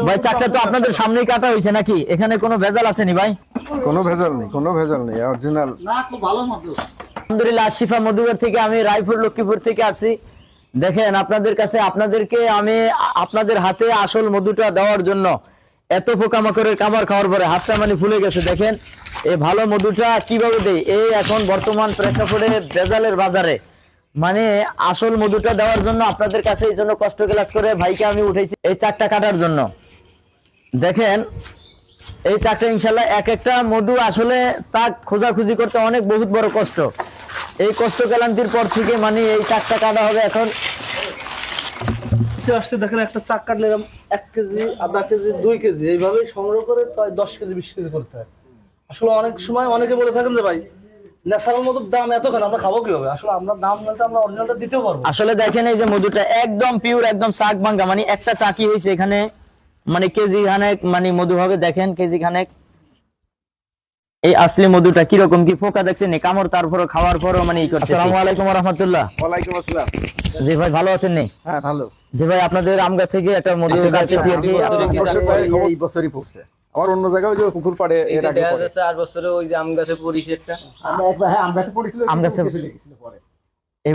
ভাই চাকটা তো আপনাদের সামনেই কাটা হয়েছে নাকি? এখানে কোনো ভেজাল আছে নি ভাই? কোনো ভেজাল নেই, কোনো ভেজাল নেই, অরিজিনাল। না, খুব ভালো মধু। আলহামদুলিল্লাহ, আশিফা মধুঘর থেকে আমি রায়পুর লক্ষ্মীপুর থেকে আসছি। দেখেন আপনাদের কাছে, আপনাদেরকে আমি আপনাদের হাতে আসল মধুটা দেওয়ার জন্য এত পোকামাকড়ের খাবার খাওয়ার পরে হাতটা মানে ফুলে গেছে। দেখেন এই ভালো মধুটা কিভাবে দেই, এই এখন বর্তমান প্রেক্ষাপটে ভেজালের বাজারে মানে আসল মধুটা দেওয়ার জন্য আপনাদের কাছে এই জন্য কষ্ট ক্লাস করে ভাইকে আমি উঠেছি এই চাকটা কাটার জন্য। দেখেন এই চাকটা ইনশাল্লাহ এক একটা মধু আসলে চাক খোঁজাখুঁজি করতে অনেক বহুত বড় কষ্ট। এই কষ্ট ক্লান্তির পর থেকে মানে এই চাকটা কাটা হবে এখন। আসছে দেখেন একটা চাক কাটলে 1 কেজি, আধা কেজি, 2 কেজি এইভাবে সংগ্রহ করে 10 কেজি 20 কেজি করতে হয়। আসলে অনেক সময় অনেকে বলে থাকেন যে ভাই ন্যাচারাল মধুর দাম এত কেন, আমরা খাবো কিভাবে? আসলে আমরা দাম বলতে আমরা অরিজিনালটা দিতেও পারবো। আসলে দেখেন এই যে মধুটা একদম পিওর, একদম চাক ভাঙ্গা, মানে একটা চাকি হয়েছে এখানে মানে কেজি খানেক মানে মধু হবে। দেখেন কেজি খানেক এই আসলে মধুটা কিরকম কি পোকা দেখছেন কামড়, তারপরে খাওয়ার পরও মানে ই করছে। আসসালামু আলাইকুম ওয়া রাহমাতুল্লাহ। ওয়ালাইকুম আসসালাম। জি ভাই ভালো আছেন নি? হ্যাঁ ভালো। জি ভাই আপনাদের আম গাছ থেকে একটা মধু যাচ্ছে আর কি। এই বছরই পড়ছে। আমার অন্য জায়গায় যে পুকুর পাড়ে এর আগে 4 বছরে ওই যে আম গাছে পড়িছে একটা। আমরা হ্যাঁ আম গাছে পড়েছিল, আম গাছে পরে